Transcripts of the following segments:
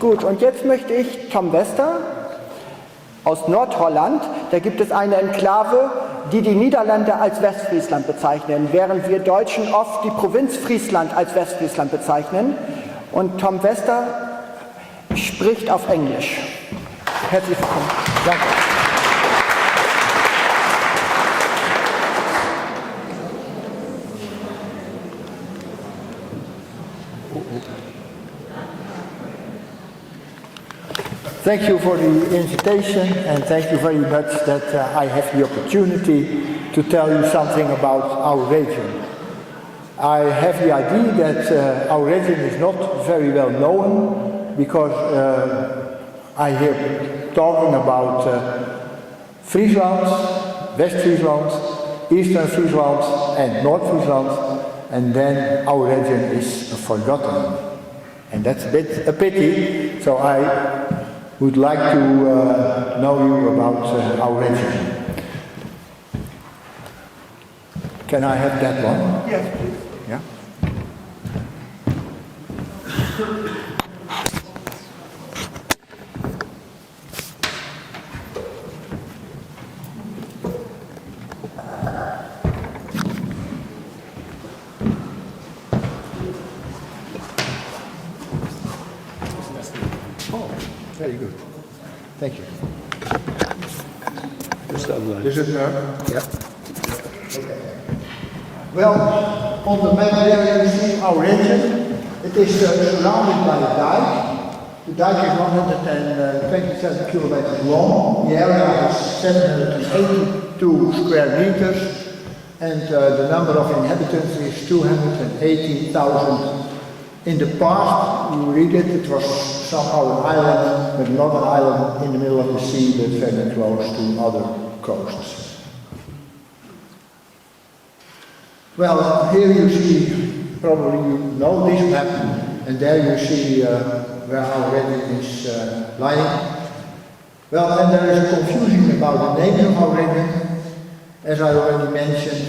Gut, und jetzt möchte ich Tom Wester aus Nordholland. Da gibt es eine Enklave, die die Niederlande als Westfriesland bezeichnen, während wir Deutschen oft die Provinz Friesland als Westfriesland bezeichnen. Und Tom Wester spricht auf Englisch. Herzlich willkommen. Danke. Thank you for the invitation, and thank you very much that I have the opportunity to tell you something about our region. I have the idea that our region is not very well known because I hear talking about Friesland, West Friesland, Eastern Friesland and North Friesland, and then our region is forgotten. And that's a bit a pity, so I would like to know you about our region. Can I have that one? Yes, please. Yeah. Very good. Thank you. Is it yeah. Okay. Well, on the map there you see our region. It is surrounded by a dike. The dike is 127 kilometers long. The area is 782 square meters, and the number of inhabitants is 218,000. In the past, you read it, it was somehow an island, but not an island in the middle of the sea, but very close to other coasts. Well, here you see, probably you know this map, and there you see where our region is lying. Well, and there is a confusion about the name of our region, as I already mentioned,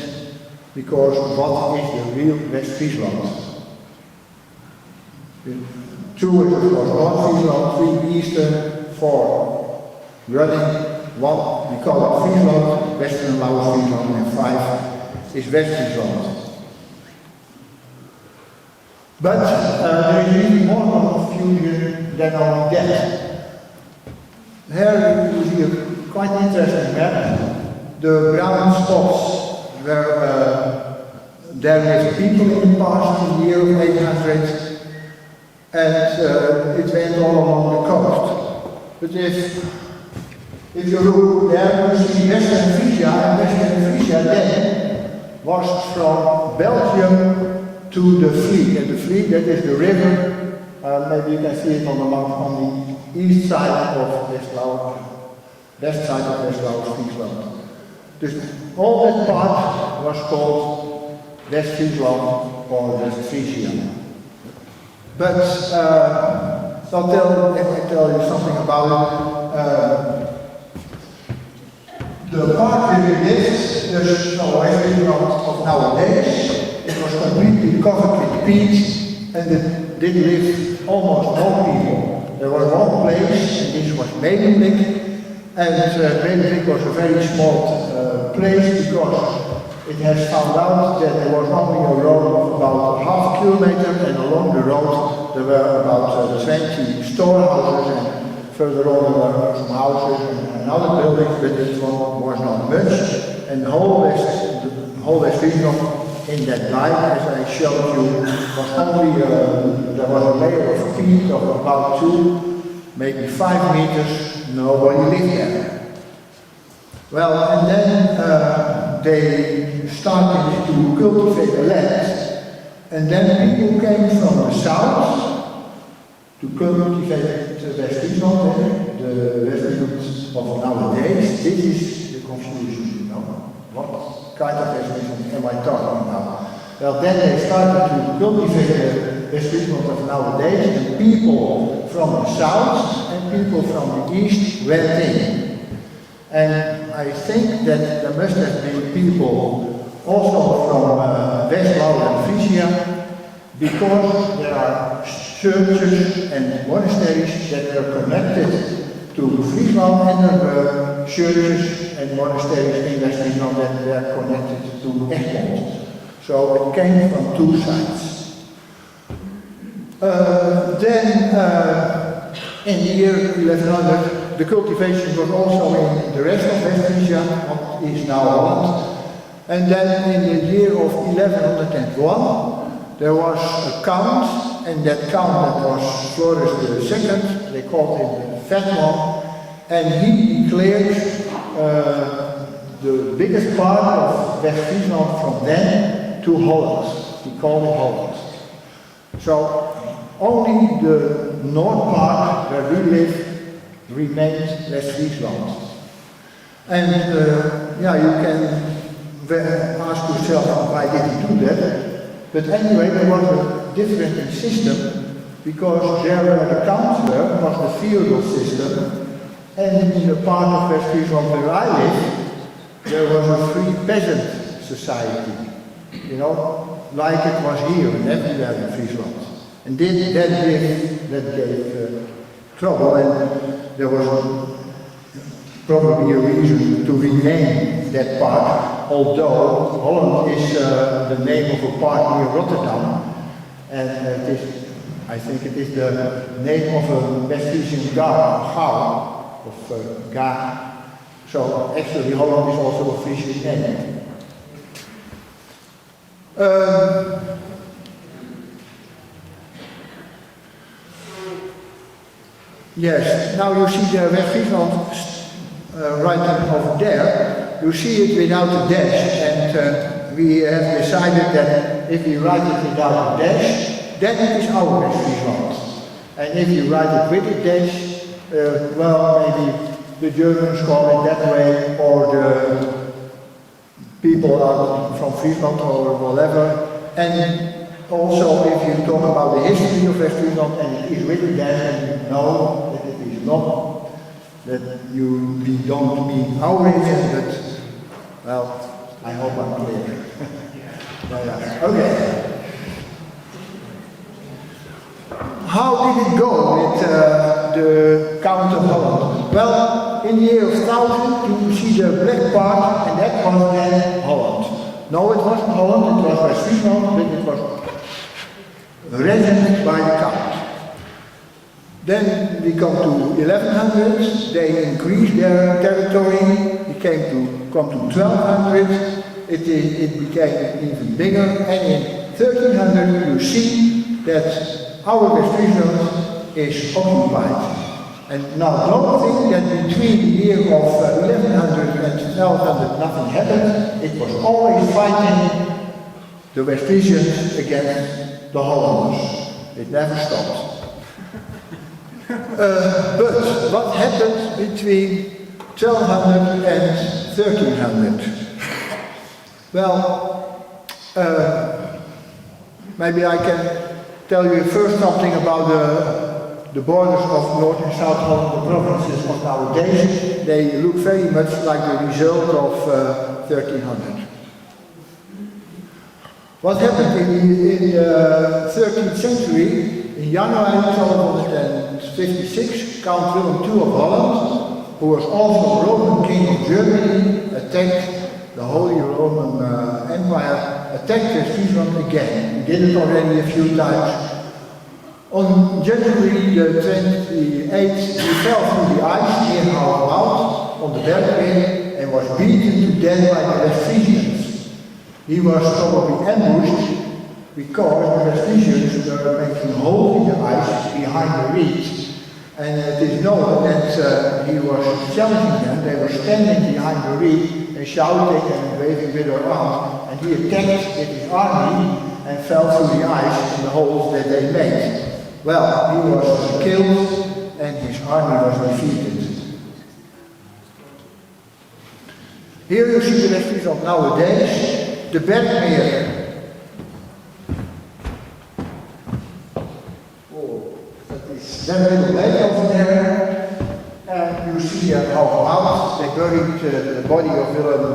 because what is the real West Friesland? Two is of course North Friesland, three Eastern, four running, one we call it Friesland, Western and Lower Friesland, and five is West Friesland. But there is even more confusion than only that. Here you see a quite interesting map. The brown spots were there is people in the past in the year of 800. And it went all along the coast. But if you look there, you see Western Frisia, and Western Frisia then was from Belgium to the Vliet. And the Vliet, that is the river, maybe you can see it on the map on the east side of West-Lauwer, west side of West-Lauwer, Friesland. So all that part was called West Friesland or West Frisia. But if I tell you something about it, the part where we lived, there's no West Friesland of nowadays. It was completely covered with peat, and it did live almost no people. There was one place, and this was Waddenwichter, and Waddenwichter was a very small place because it has found out that there was only a road of about a half kilometer, and along the road there were about 20 storehouses, and further on there were some houses and other buildings, but this one was not much. And the whole West Friesland in that dike, as I showed you, was only, there was a layer of peat of about 2, maybe 5 meters, nobody lived there. Well, and then they started to cultivate the land, and then people came from the south to cultivate the West Friesland, the West Friesland of nowadays. This is the confusion, you know. What kind of West Friesland am I talking about? Well, then they started to cultivate the West Friesland of nowadays, and people from the south and people from the east went in. And I think that there must have been people also from West-Lauwer and Frisia, because there are churches and monasteries that were connected to Friesland, and there were churches and monasteries in West Friesland that were connected to Emden. So it came from two sides. In the year 1100, the cultivation was also in the rest of Westfriesland, what is now Holland. And then in the year of 1101, there was a count, and that count that was Floris II, they called him the Fat One, and he declared the biggest part of West-Friesland from then to Holland. He called it Holland. So only the north part where we live remained West-Friesland. And yeah, you can ask yourself, why did he do that? But anyway, there was a different system, because there where the counts were was the feudal system, and in the part of West-Friesland where I live, there was a free peasant society, you know, like it was here and everywhere in Friesland. And that gave trouble, and there was probably a reason to rename that part, although Holland is the name of a part near Rotterdam, and I think it is the name of a West-Frisian gauw, of ga. So actually Holland is also a Frisian name. Yes, now you see the West-Friesland right over there. You see it without a dash, and we have decided that if we write it without a dash, then it is our West-Friesland. And if you write it with a dash, well, maybe the Germans call it that way, or the people are from Friesland or whatever. And also, if you talk about the history of West-Friesland and it is written there, and you know that it is not, that we don't mean our region, but, well, I hope I'm clear. Okay. How did it go with the Count of Holland? Well, in the year of 1000, you see the black part, and that was then Holland. No, it wasn't Holland, it was West-Friesland, but it was resident by the Count. Then we come to 1100, they increased their territory, it come to 1200, it became even bigger, and in 1300 you see that our West-Friesland is occupied. And now don't think that between the year of 1100 and 1200 nothing happened, it was always fighting the West-Frisians against the Hollanders. It never stopped. But what happened between 1200 and 1300? Well, maybe I can tell you first something about the borders of North and South Holland, the provinces of nowadays. They look very much like the result of 1300. What happened in the 13th century? In January 1256, Count Willem II of Holland, who was also Roman King of Germany, attacked the Holy Roman Empire, attacked West-Friesland again. He did it already a few times. On January the 28th, he fell through the ice near Hoogwoud on the Bergweg and was beaten to death by the West-Friesians. He was probably ambushed because the West-Friesians were making holes in the ice behind the reeds. And it is known that he was challenging them. They were standing behind the reed and shouting and waving with their arms, and he attacked with his army and fell through the ice in the holes that they made. Well, he was killed and his army was defeated. Here you see the West-Friesland nowadays, the Bergmeer. That little lake over there, and you see Hoogwoud. They buried the body of Willem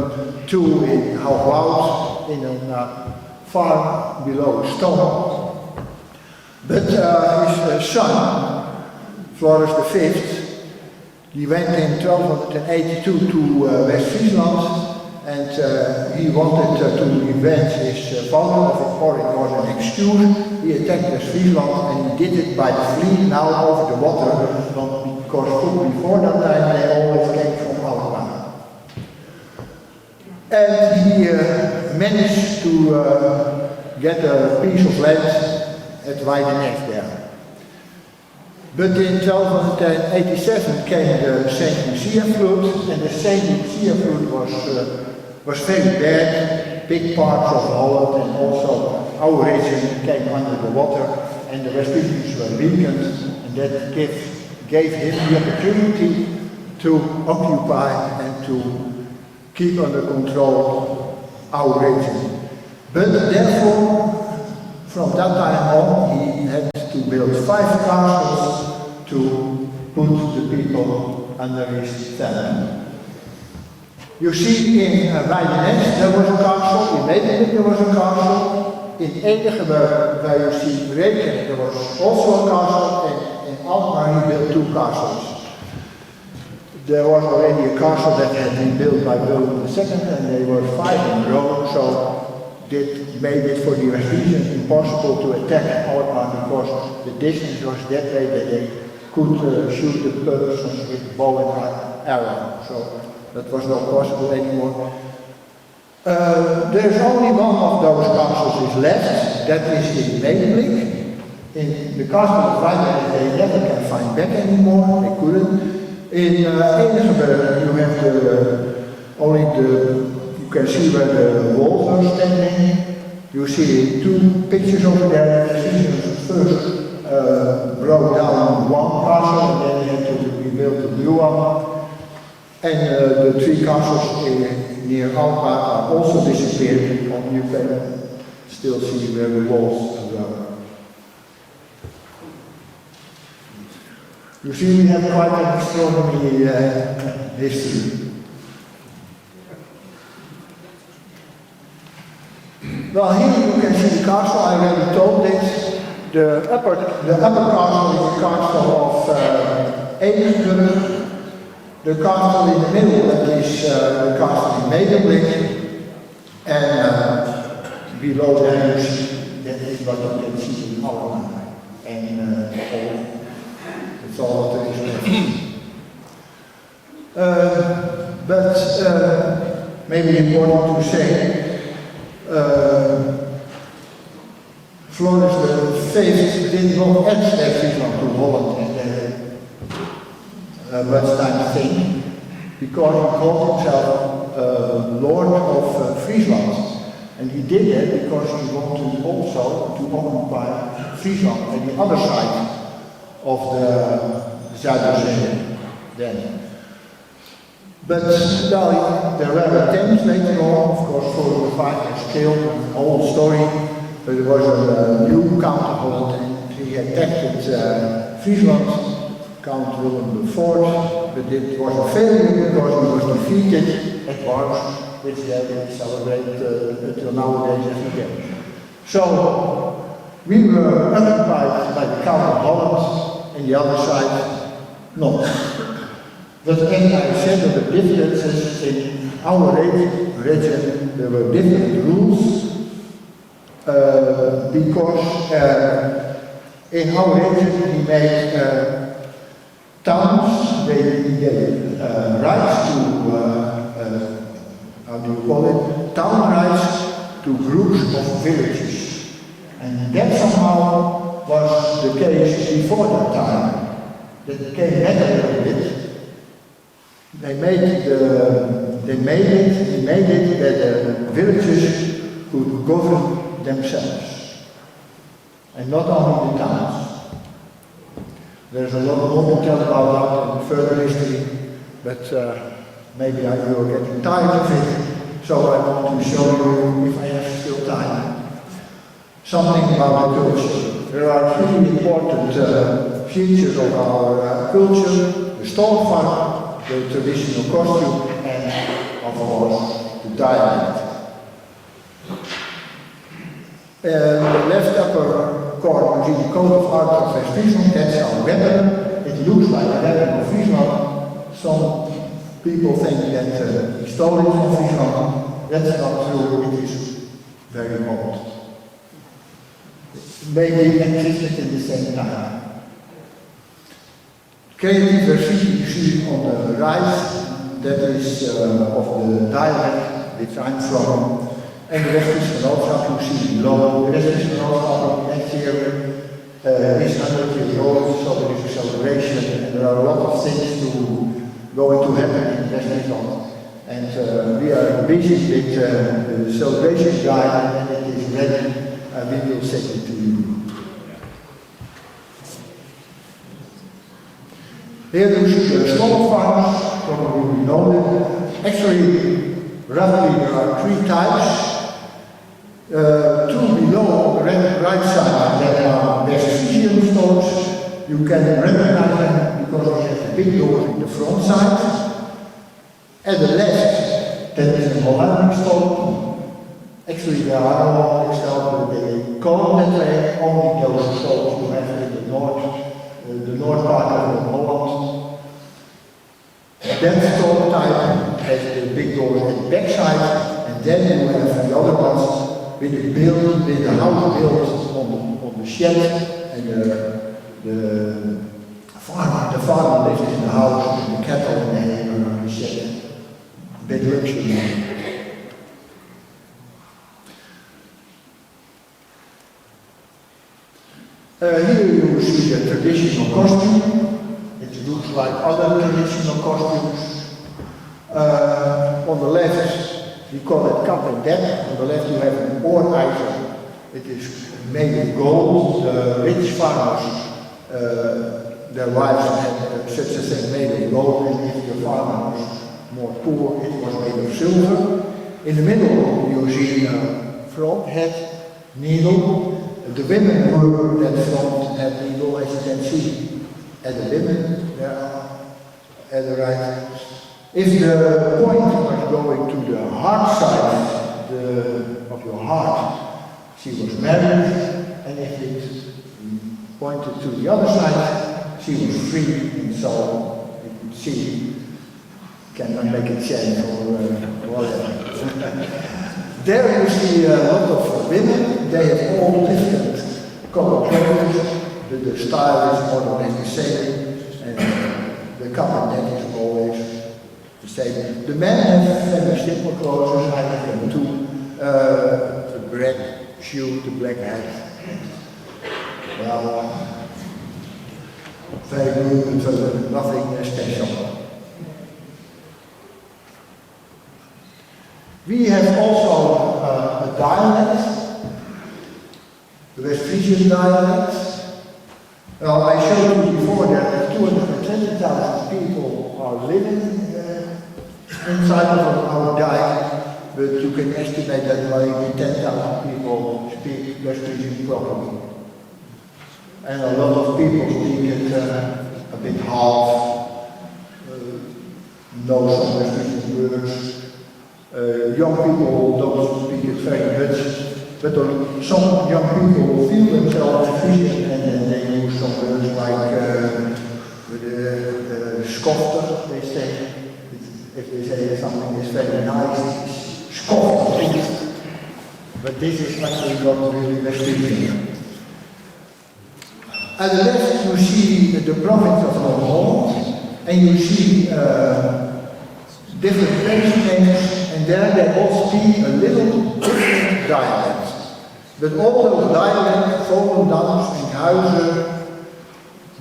II in Hoogwoud in a farm below a stone. But his son, Floris V, he went in 1282 to West Friesland, and he wanted to revenge his father, or it was an excuse. He attacked West Friesland, and he did it by the fleet now over the water, because before that time they always came from Alkmaar. And he managed to get a piece of land at Waddenwichter there. But in 1287 came the St. Lucia flood, and the St. Lucia flood was very bad. Big parts of Holland and also our region came under the water, and the Westfrieslanders were weakened, and that gave him the opportunity to occupy and to keep under control our region. But therefore, from that time on, he had to build 5 castles to put the people under his thumb. You see, in Waddenwichter there was a castle, in Emden there was a castle, in Emden where you see Reken there was also a castle, and in Alkmaar he built 2 castles. There was already a castle that had been built by William II, and they were fighting Rome, so that made it for the Westfrieslanders impossible to attack Alkmaar, because the distance was that way that they could shoot the persons with bow and arrow. So that was not possible anymore. There is only one of those castles is left, that is in Bibliothek. In the castle of Waddenwichter they never can find back anymore, they couldn't. In Emden you have you can see where the walls are standing. You see 2 pictures over there. First broke down one castle, and then he had to rebuild a new one. And the 3 castles near Alkmaar are also disappearing, and you can still see where the walls are. You see, we have quite an astronomy history. Well, here you can see the castle. I already told this. The upper castle is the castle of Emden. The castle in the middle, that is the castle in Bibliothek, and below there you see, that is what you can see in Alkmaar, and that's all that there is. But maybe important to say, Floris V did not add Friesland to Holland and much time thing, because he called himself Lord of Friesland, and he did that because he wanted also to occupy Friesland at the other side of the Zuiderzee then. But there were attempts later on, of course, for the fight was killed, an old story, but there was a new Count of Holland, and he attacked Friesland, Count Willem IV, but it was a failure because he was defeated at Worms, which they celebrate until nowadays as again. So we were occupied by the Count of Holland, and the other side not. But as I said, there were differences in our region, there were different rules, because in our region we made towns, they gave rights to, how do you call it, town rights to groups of villages. And that somehow was the case before that time. That came back a little bit. They made it that the villages could govern themselves, and not only the towns. There's a lot more to tell about that in further history, but maybe you're getting tired of it, so I want to show you, if I have still time, something about the culture. There are 3 important features of our culture: the stormvark, the traditional costume, and of course the dialect. The left upper according to the Code of Arts of West Friesland, that's our weapon. It looks like a weapon of Friesland. Some people think that he stole it from Friesland. That's not true, it is very old. Maybe existed in the same time. Creative diversity you see on the right, that is of the dialect which I'm from. And the Westfries Genootschap you see below. The Westfries Genootschap next year is 100 years old, so there is a celebration and there are a lot of things going to happen in Westfriesland. And we are busy with the celebration guide, and when it is ready, we will send it to you. Here you see the small farms, probably you know them. Actually, roughly there are 3 types. 2 below on the right side, there are Westfriesian stores. You can recognize them because they have the big doors in the front side. At the left, that is a Hollandic store. Actually, there are no Hollandic stores, but they call that way. Only those stores you have in the north part of Holland. That store type has the big doors at the back side, and then you have the other ones with the house built on the shed, and the farmer lives in the house, and the cattle and the hay are on the shed. Big luxury. Here you see a traditional costume. It looks like other traditional costumes. On the left, we call it kap and dek. On the left you have an oorijzer. It is made of gold. The rich farmers, their wives had such a thing made of gold, and if the farmer was more poor, it was made of silver. In the middle you see a front head needle. The women wore that front head needle, as you can see. And the women there at the right. If the point was going to the heart side of your heart, she was married, and if it pointed to the other side, she was free, and so you could see, cannot make a change or whatever. There you see a lot of women. They have all different color clothes, but the style is more or less the same, and the cup and neck is always the same. The men have very simple clothes, I have them too. The black shoe, the black hat. Well, very good, but nothing special. We have also a dialect, the Westfriesian dialect. Well, I showed you before that 220,000 people are living inside of our dialect, but you can estimate that maybe 10,000 people speak Westfriesian properly. And a lot of people speak it a bit half, know some Westfriesian words. Young people don't speak it very much, but some young people feel themselves Frisian, and then they use some words like skofter, they say. If they say something is very nice, it's skofter. But this is actually not really West-Friesian. At the left you see the province of North Holland, and you see different place names, and there they all speak a little different dialect. But all those dialects, Volendams, Enkhuizen,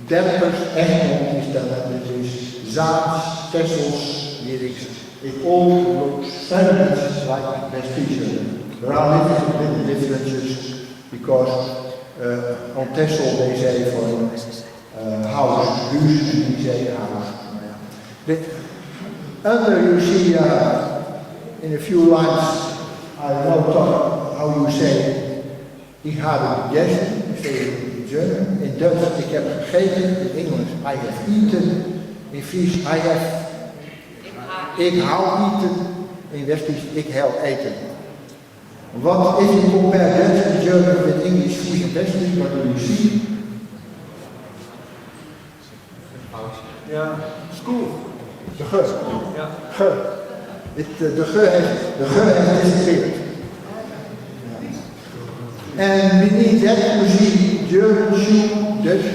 Derpers, Egmond is that, it is Zaans, Tessels, lyrics. It all looks very much like Westfriesian. There are little differences because on Texel they say for house, huis, and we say house. Under you see in a few lines, I know how you say, ich habe gegessen, say it in German, in Dutch, ik heb gegeten, in English, I have eaten, in Fries, ik hou eten, in Westfries, ik hou eten. What if you compare that in German with English, Fries and Westfries, what do you see? Ja, school. De ge. Ja. Ge. De ge heeft disappeared. And beneath that you see German shoe, Dutch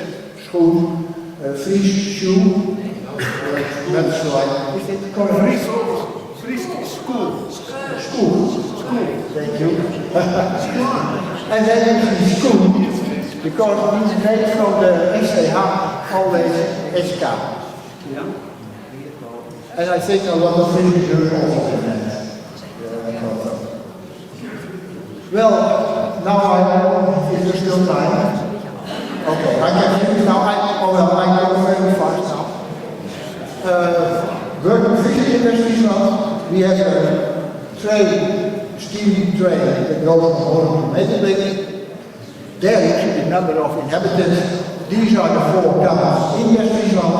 schoen, Fries shoe, that's like, is it called Fries school? School. Thank you. And then you see school, because it's made from the SCH, always SK. Yeah. And I think a lot of things do also in that. Well, now I know if there's still time. Okay, I can finish now. I go very fast now. Working physically in West-Friesland, we have a steam train that goes from Holland to Waddenwichter. There you see the number of inhabitants. These are the 4 towns in West-Friesland.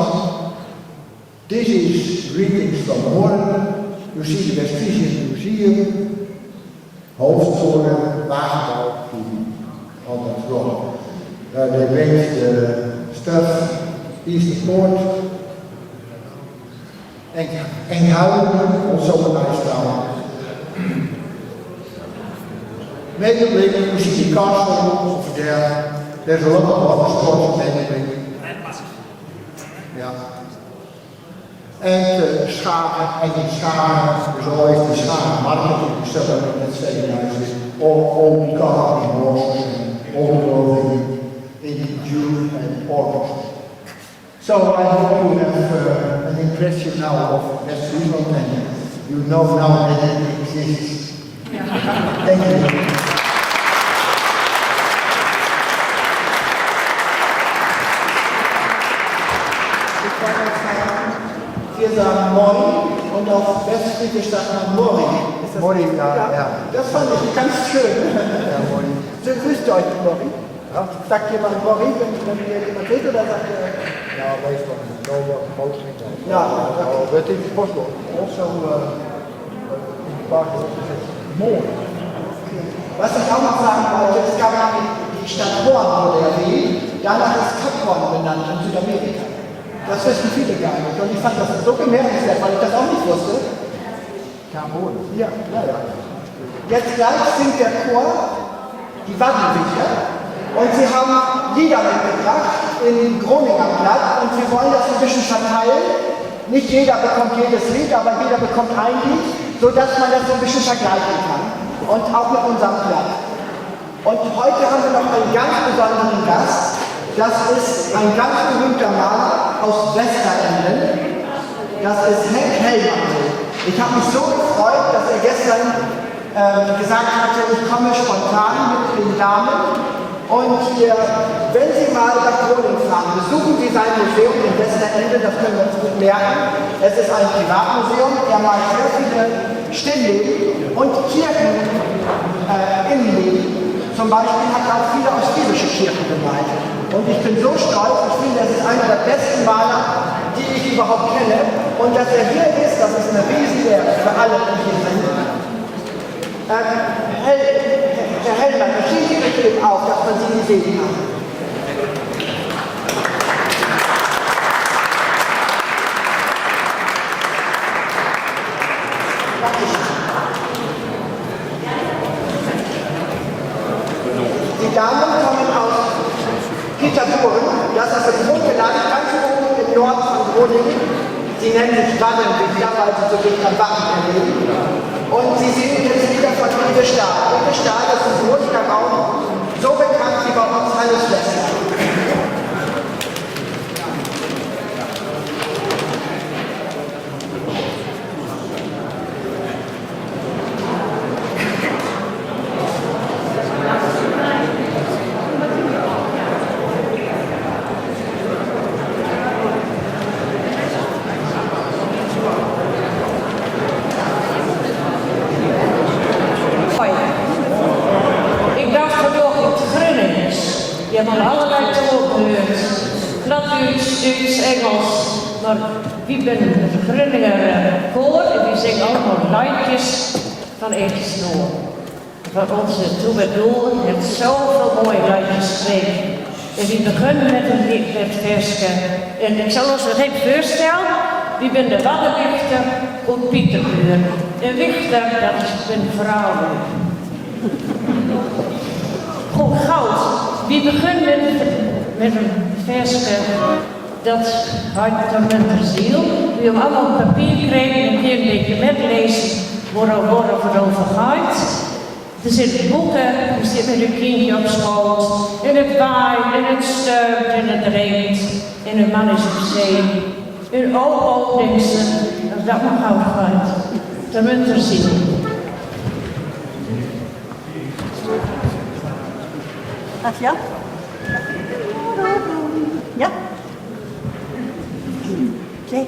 This is greetings from Hoorn. You see the Westfriesian Museum. Hoofdtoren, wagenbouw, all that wrong. They raised the stuff, Eastern Port, Enkhuizen, also a nice town. Waddenwichter, you see the castle over there. There's a lot of other sports in Waddenwichter. Yeah. And Schagen, and in Schagen, there's always the Schagen market, so that's very nice. All the cars and horses and all the clothing in June and August. So I hope you have an impression now of West-Friesland and you know now that it exists. Thank you. Wir sagen Moin und auf Westfriesisch sagt man Mori. Mori, ja. Das fand ich ganz schön. Ja, Mori. Grüßt euch, Mori. Ja. Sagt jemand Mori, wenn ihr jemand seht, oder sagt ihr? Ja, weiß man nicht. Ja, but in Oslo, also in Basel, Mori. Was ich auch noch sagen wollte, es gab die Stadt Horn, wurde erwähnt. Danach ist Kaphorn benannt in Südamerika. Das wissen viele gar nicht. Und ich fand das so bemerkenswert, weil ich das auch nicht wusste. Ja. Jetzt gleich singt der Chor die Waddenwichter und sie haben Lieder mitgebracht in Groninger Blatt und wir wollen das ein bisschen verteilen. Nicht jeder bekommt jedes Lied, aber jeder bekommt ein Lied, sodass man das so ein bisschen vergleichen kann. Und auch mit unserem Blatt. Und heute haben wir noch einen ganz besonderen Gast. Das ist ein ganz berühmter Maler aus Emden. Das ist Helmer. Ich habe mich so gefreut, dass er gestern gesagt hatte, ich komme spontan mit den Damen. Und wenn Sie mal nach Groningen fahren, besuchen Sie sein Museum in Emden, das können wir uns gut merken. Es ist ein Privatmuseum, er malt sehr viele Stillleben und Kirchen Innenleben. Zum Beispiel hat er auch viele ostfriesische Kirchen gemalt. Und ich bin so stolz, ich finde, er ist einer der besten Maler, die ich überhaupt kenne. Und dass er hier ist, das ist eine Riesenehre für alle, die hier sind. Herr Hellmann, stehen Sie bitte auf, dass man Sie gesehen hat. Die Damen kommen aus Pieterburen, das ist das Grundland ganz oben im Norden von Groningen. Sie nennen sich Waddenwichter, weil sie so dicht am Wappen leben. Und sie singen jetzt wieder von Ede Stahl. Ede Stahl ist ein großer Raum, so bekannt wie bei uns Hannes Lester. Van allerlei talen Latvisch, Duits, Engels, maar wie ben een Groninger koor en die zingen allemaal lijntjes van Ede Snoor. van onze troubadour heeft zoveel mooie liedjes geschreven. En die beginnen met een lied met versje. En ik zal ons nog even voorstellen. Wie ben de Waddenwichter uit Pieterburen. En Wichter, dat is een vrouw. Goed, goud. Wie begint met een versje. Dat had dan met de ziel. Wie hem allemaal op papier kregen en hier een beetje metlezen. Waar het over gaat. Er zitten boeken, er zit met een kindje op schoot. En het waait, en het stuimt, en het regent. En een man is op zee. En denkt ze, als dat nog goud gaat. Dan moet er zien. Ja? Ja? Zee.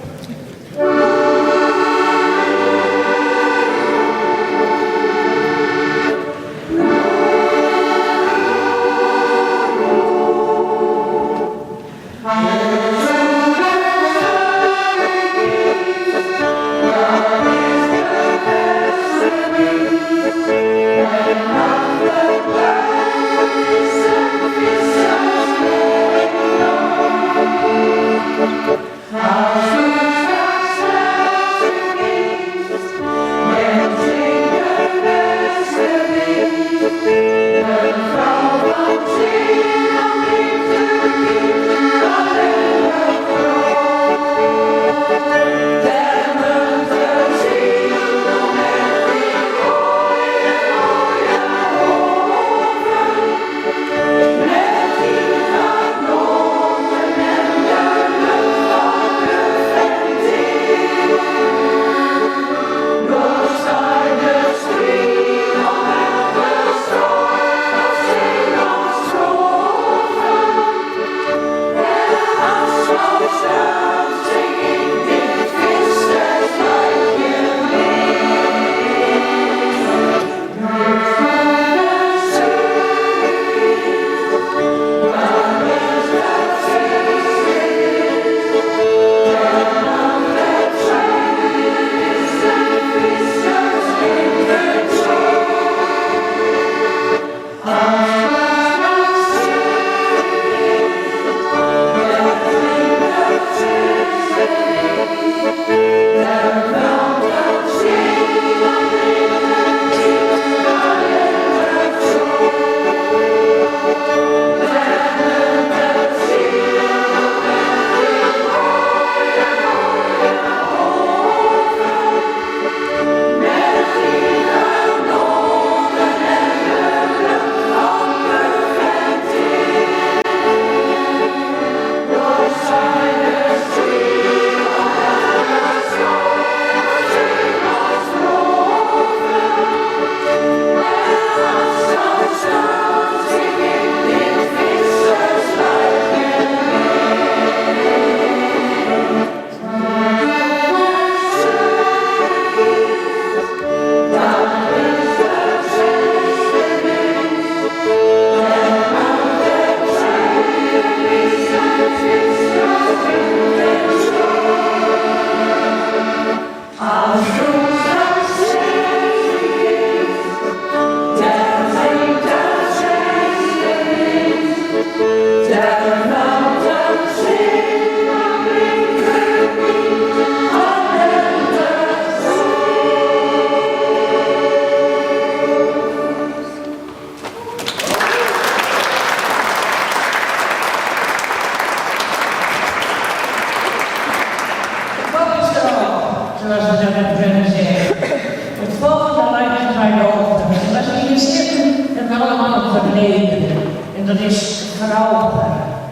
En dat is vrouwen.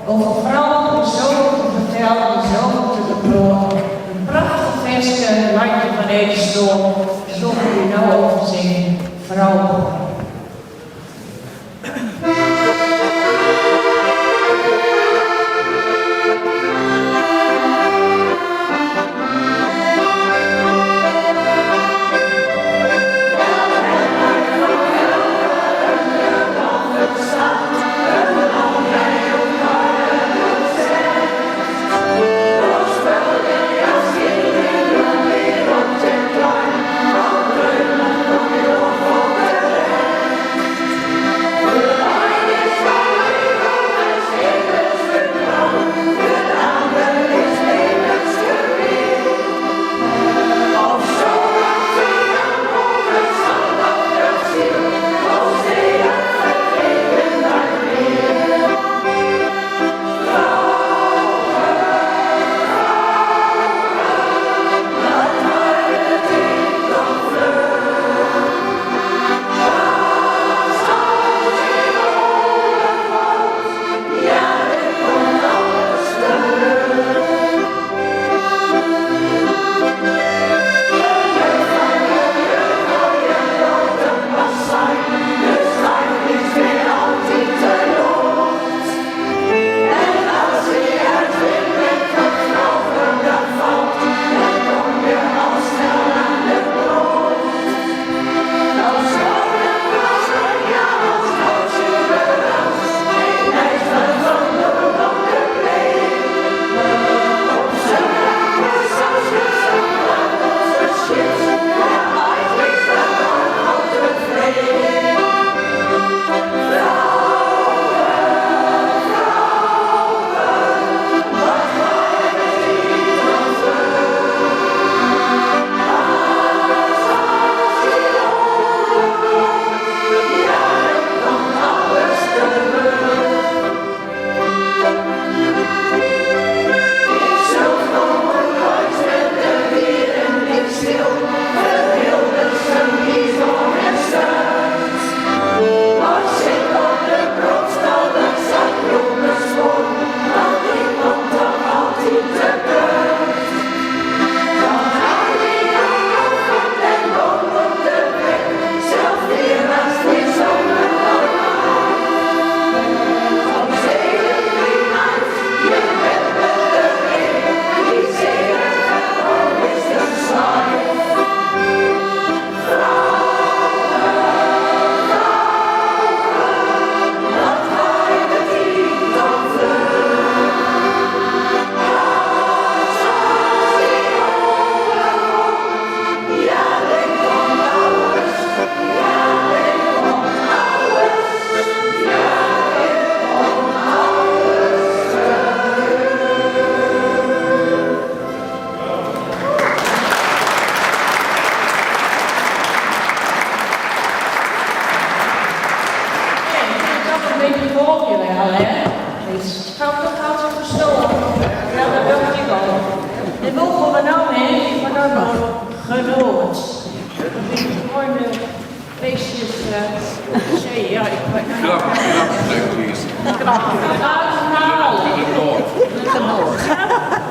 Over vrouwen is zoveel te vertellen, zoveel te beploren. Een prachtig versje, landje van Edenstoel. Zo moet je nou over zingen. Vrouwen. Thank you.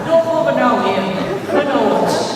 Door voor we nou weer. Genoeg.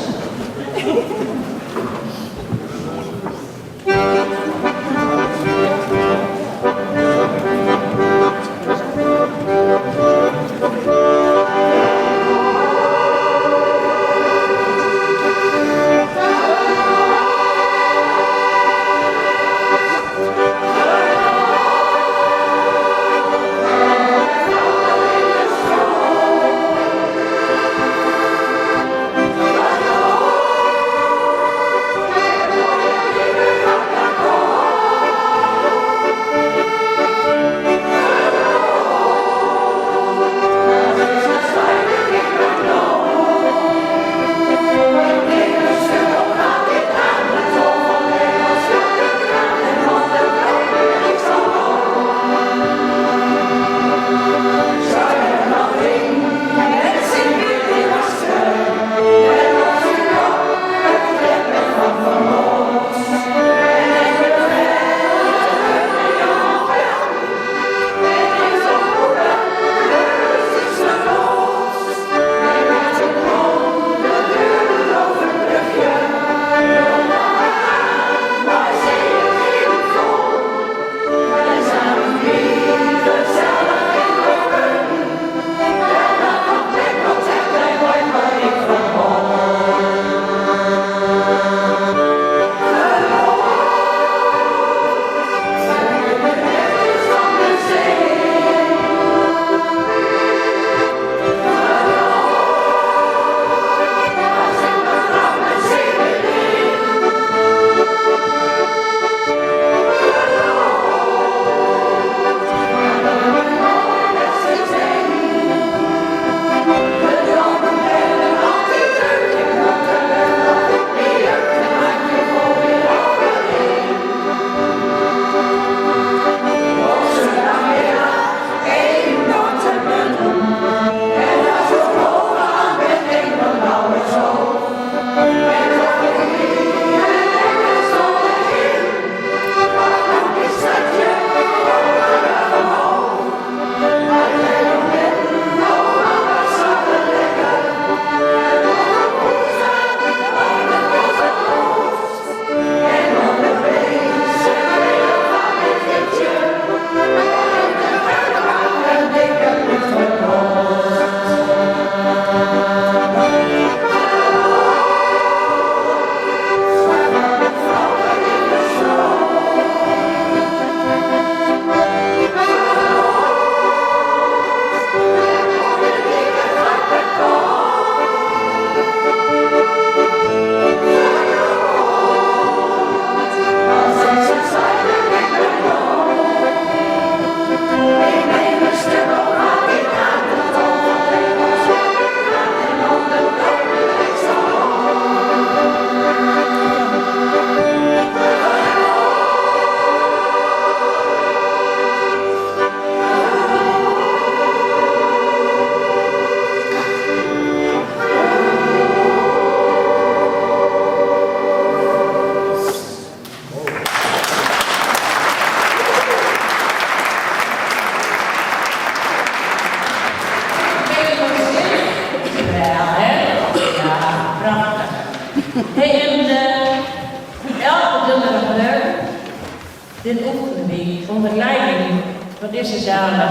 Dit oefenweek onder leiding van deze dame,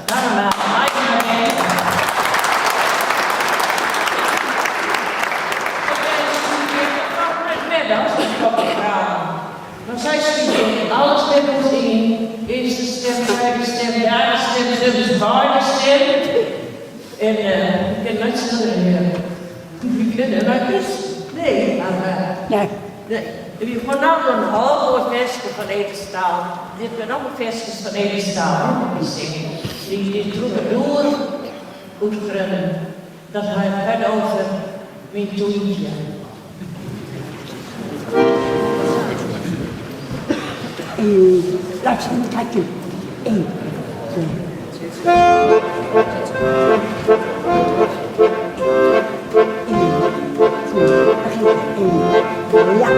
Hanna Eisenberg. Maar zij studeert alle stemmen in. Eerste stem, tweede stem, derde stem, dus harde stem. En ik ken nooit schilderen. Ik ken er nooit eens. Nee, maar nee. We hebben gewoon nou een halve versje van Edenstaal. Dit zijn allemaal versjes van Edenstaal. Die troubadour oefenen. Dat gaat over mijn toentje. Laat ze niet kijken. 1, 2, 3. 1, 2, ja.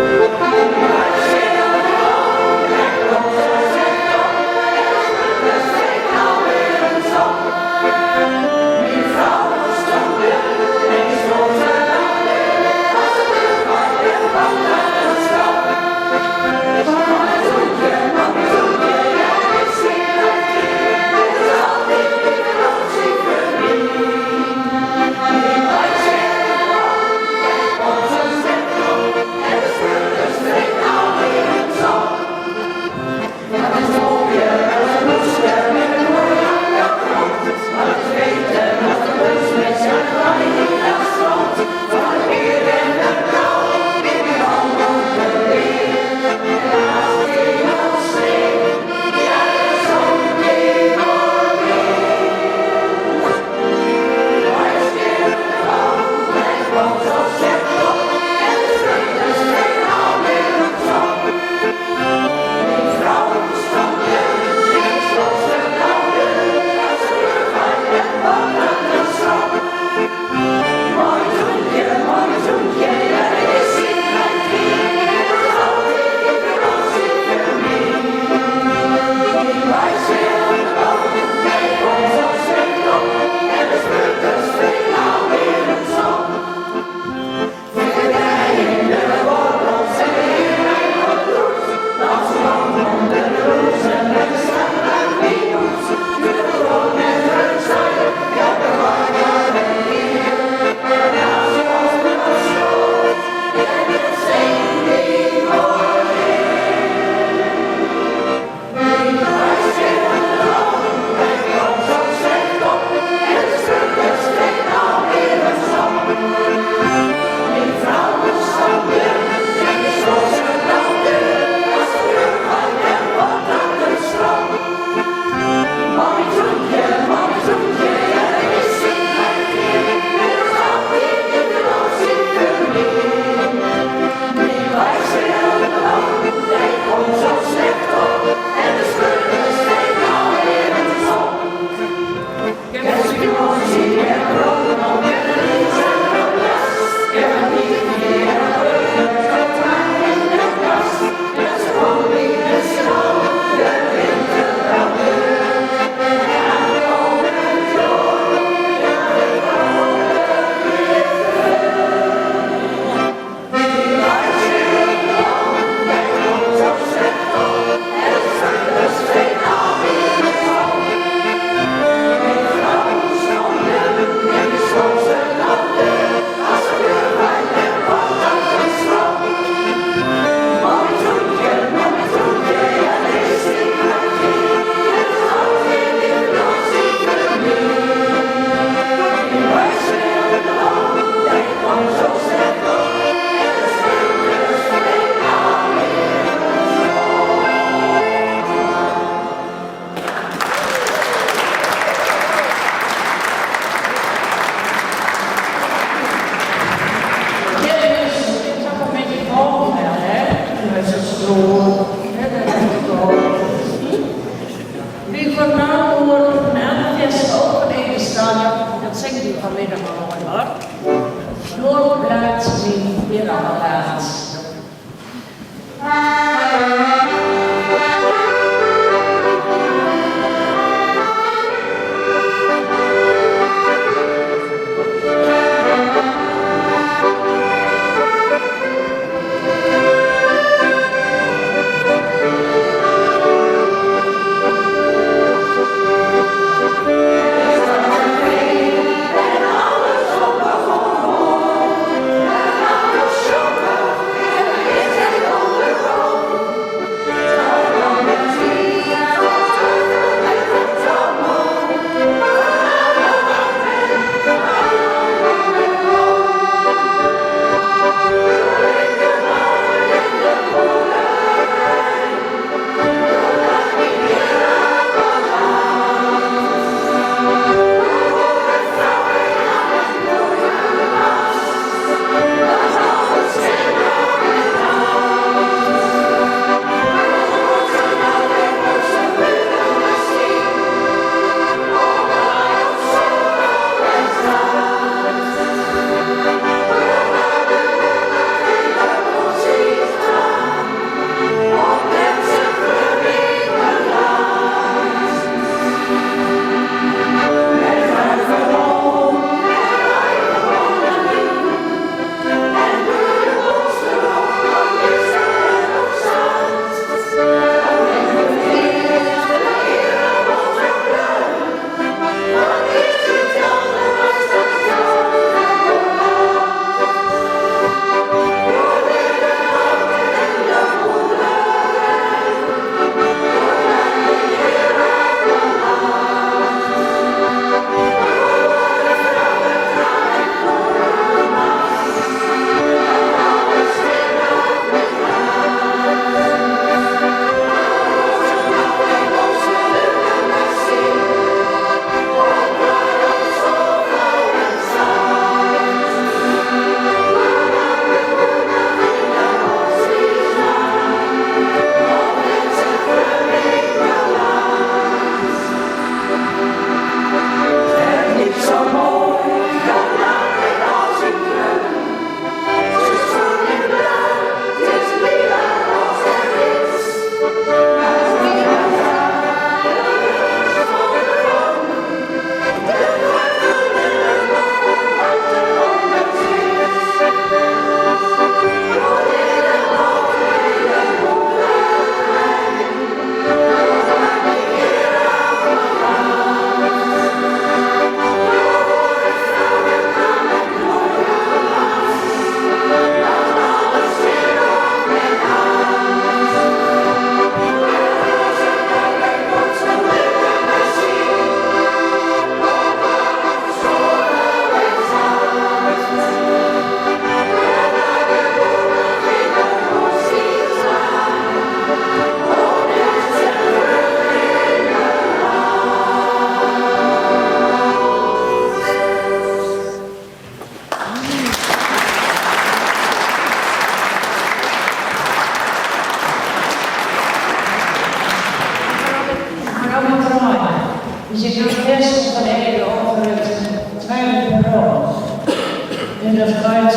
dat gaat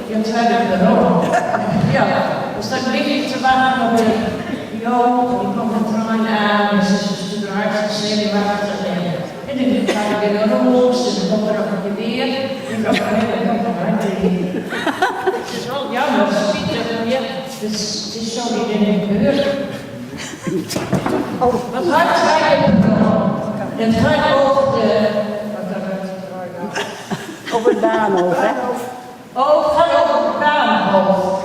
in het tweede bureau. Ja, dus dan lig ik te wachten op de joh, die komt de trein aan, en ze is eruit, ze is zenuwachtig. En dan ga ik in een roos, en dan komt er nog een weer. En dan ga ik het is wel jammer, spietig, ja. Het is zo niet in het gebeurt. Wat gaat het bureau? Het gaat over de... Op het baanhoofd, hè? Oh, het gaat over de baanhoofd.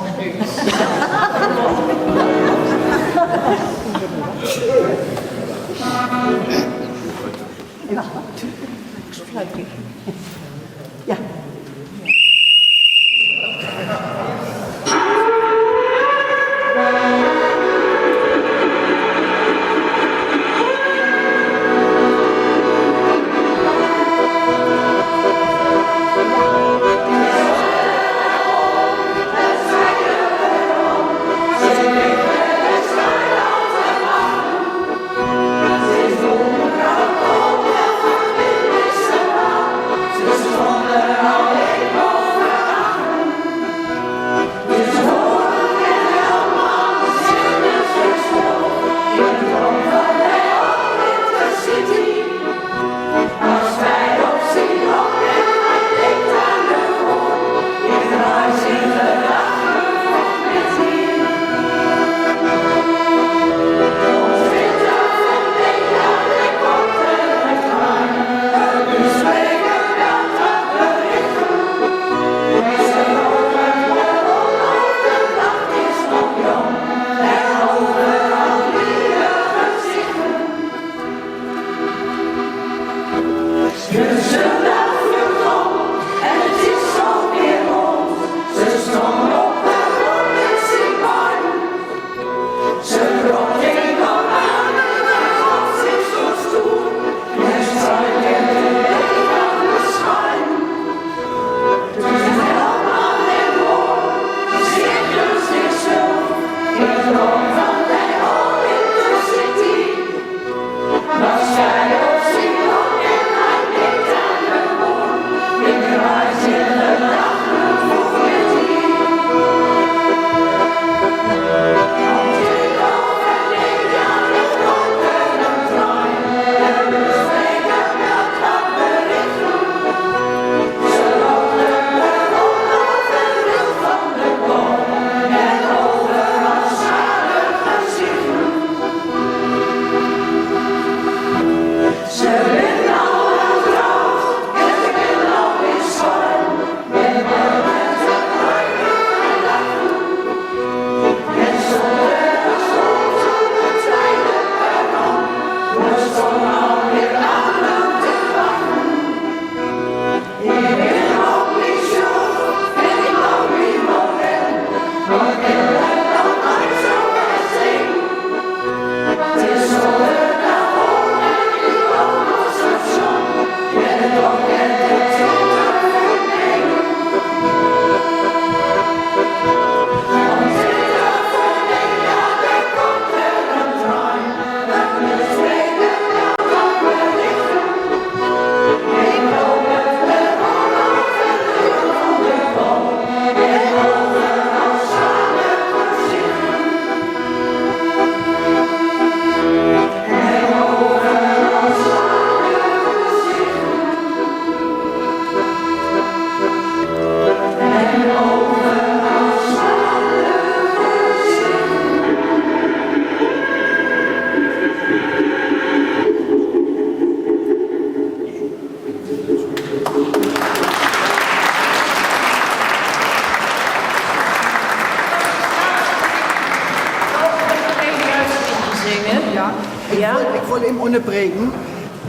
Ja. Ich wollte eben unterbrechen.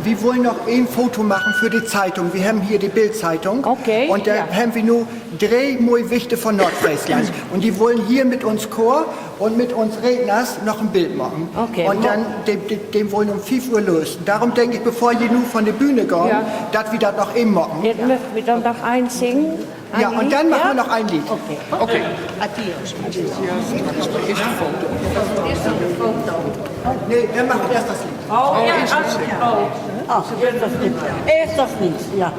Wir wollen noch ein Foto machen für die Zeitung. Wir haben hier die Bild-Zeitung. Okay, Und da haben wir nur 3 Wichte von Nordfriesland. Und die wollen hier mit uns Chor und mit uns Redners noch ein Bild machen. Okay. Und dann, dem wollen um 5 Uhr los. Darum denke ich, bevor die nur von der Bühne gehen, Ja. dass wir das noch eben machen. Jetzt möchten wir dann noch eins singen. Ja, und dann machen wir noch ein Lied. Okay. Okay. Adios. Nee, dann machen wir erst das Lied. Oh, ja, Ah, eerst dat niet. Ja.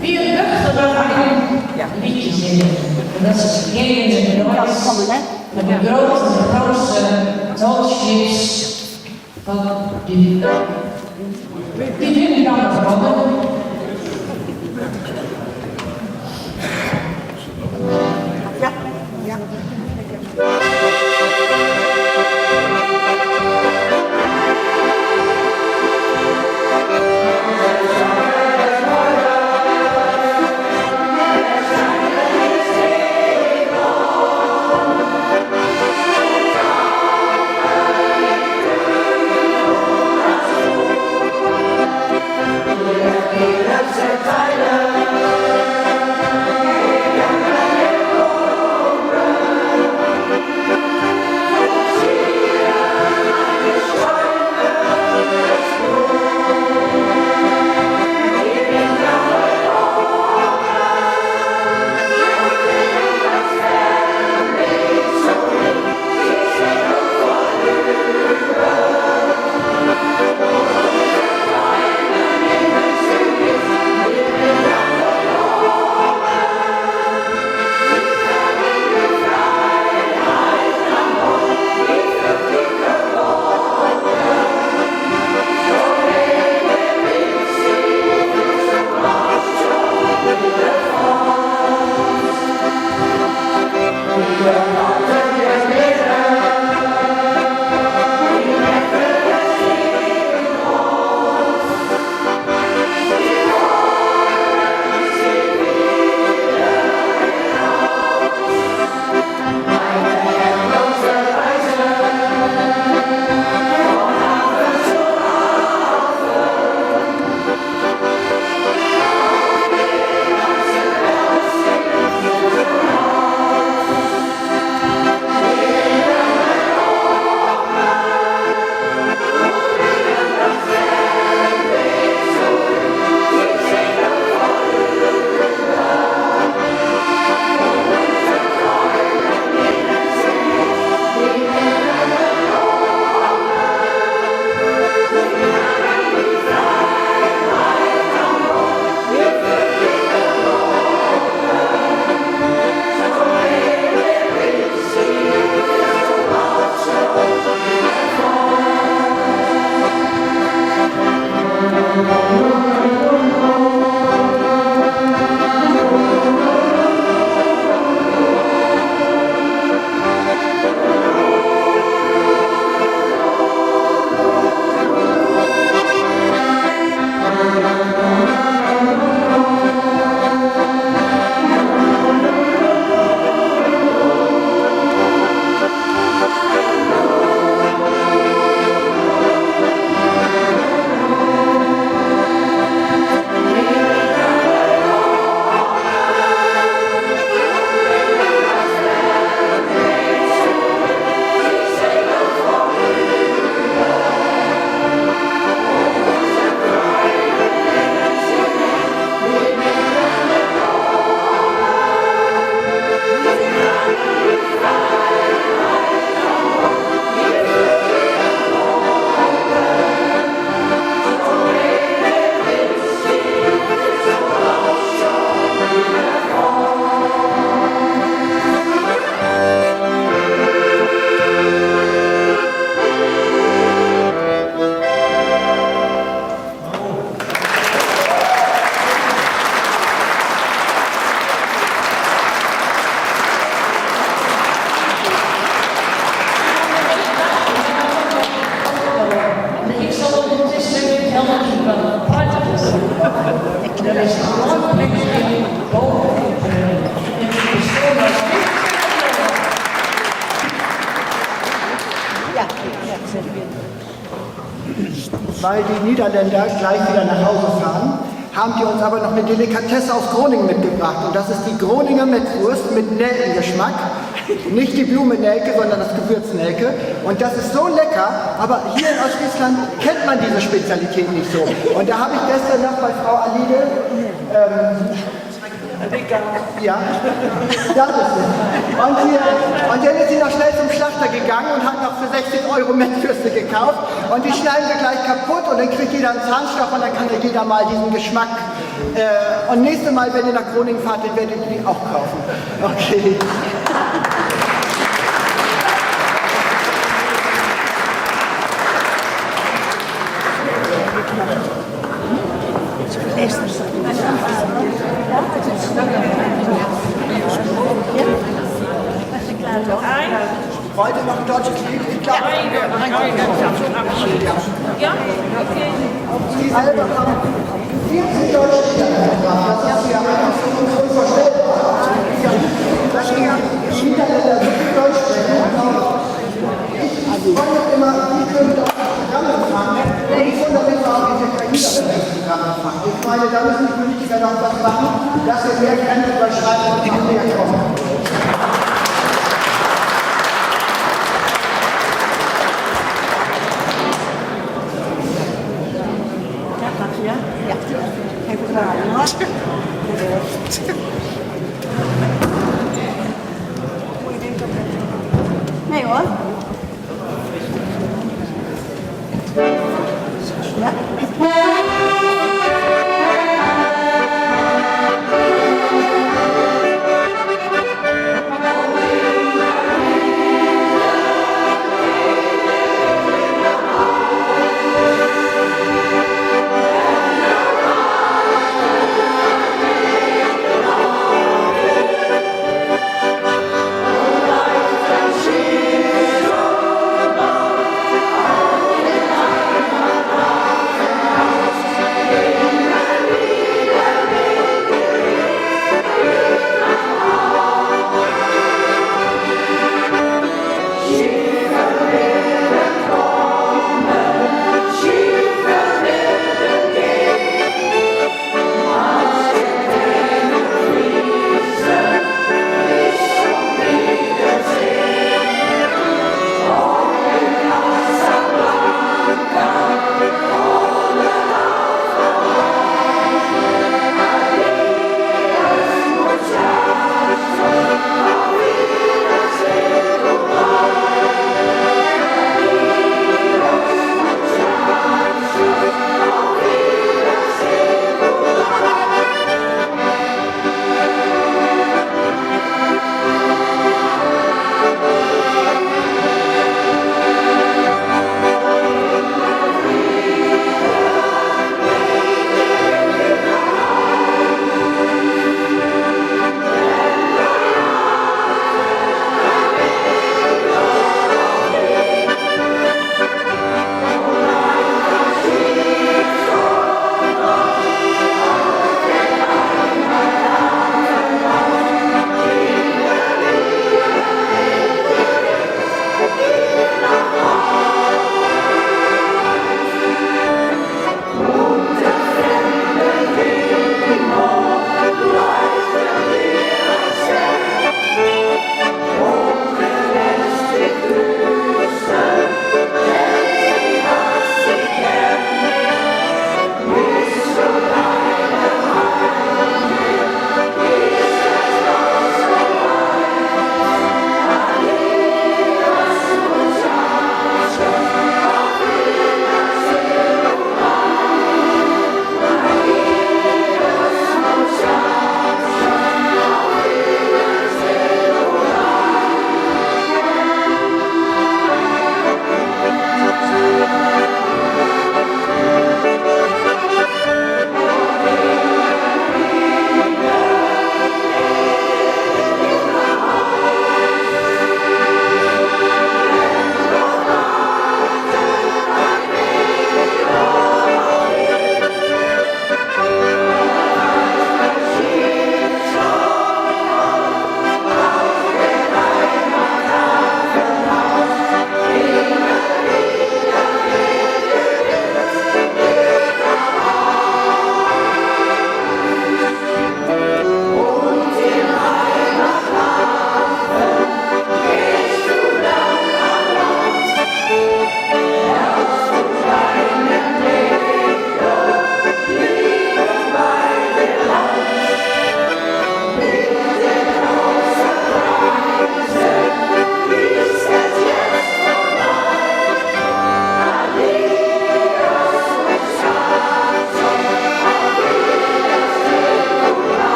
Wir möchten noch ein Liedje zingen. En dat is beginnen in de Noord. Met de grootste tootschips van die vinden dan veranderen. Ja, ja. Weil die Niederländer gleich wieder nach Hause fahren, haben die uns aber noch eine Delikatesse aus Groningen mitgebracht. Und das ist die Groninger Mettwurst mit Nelkengeschmack. Nicht die Blumennelke, sondern das Gewürznelke. Und das ist so lecker, aber hier in Ostfriesland kennt man diese Spezialität nicht so. Und da habe ich gestern noch bei Frau Alide, ja, das ist es. Und dann ist sie noch schnell zum Schlachter gegangen und hat noch für 60 € Mettwürste gekauft. Und die schneiden wir gleich kaputt und dann kriegt jeder einen Zahnstocher und dann kann ja jeder mal diesen Geschmack Und nächstes Mal, wenn ihr nach Groningen fahrt, dann werdet ihr die auch kaufen. Okay. Heute noch ein deutsches Lied? Ich glaube, Ja, okay. die Alben haben 14 deutsche Lieder mitgebracht. Das ist ja unvorstellbar.